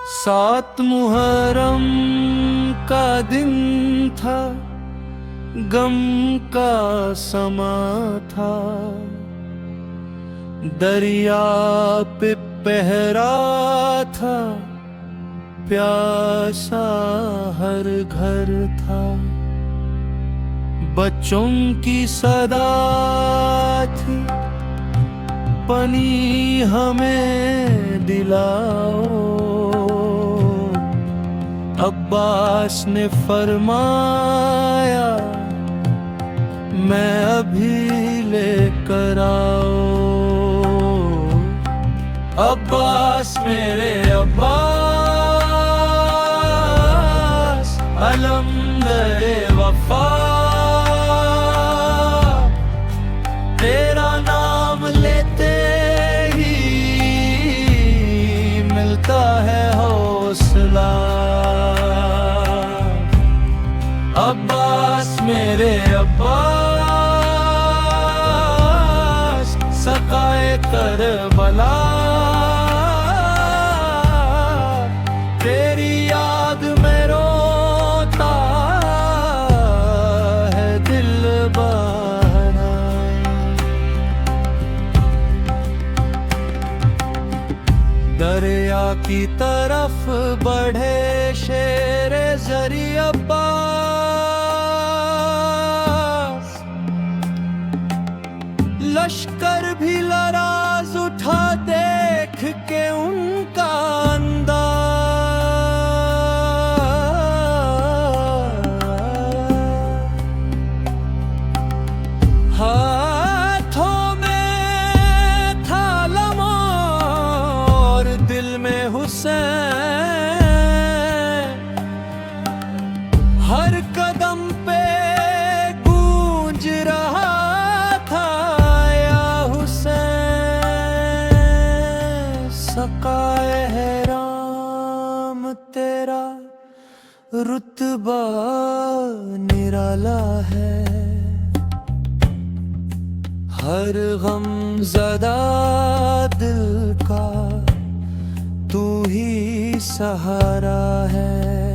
सात मुहर्रम का दिन था, गम का समा था। दरिया पे पहरा था, प्यासा हर घर था। बच्चों की सदा थी, पानी हमें दिलाओ। अब्बास ने फरमाया, मैं अभी लेकर आओ। अब्बास मेरे अब्बास, अलमदरे वफा। तेरा नाम लेते ही मिलता है हौसला। अब्बास मेरे अब्बास, सकाए करबला। तेरी याद में रोता है दिल बहरा। दरिया की तरफ बढ़े शेरे ज़री अब्बास। लश्कर भी लराज उठा देख के उनका अंदाज। हाथों में था लम्हा और दिल में हुसैन। हर कदम पे गूंज रहा था, या हुसैन। सकाए है राम तेरा, रुतबा निराला है। हर गम ज़दा दिल का तू ही सहारा है।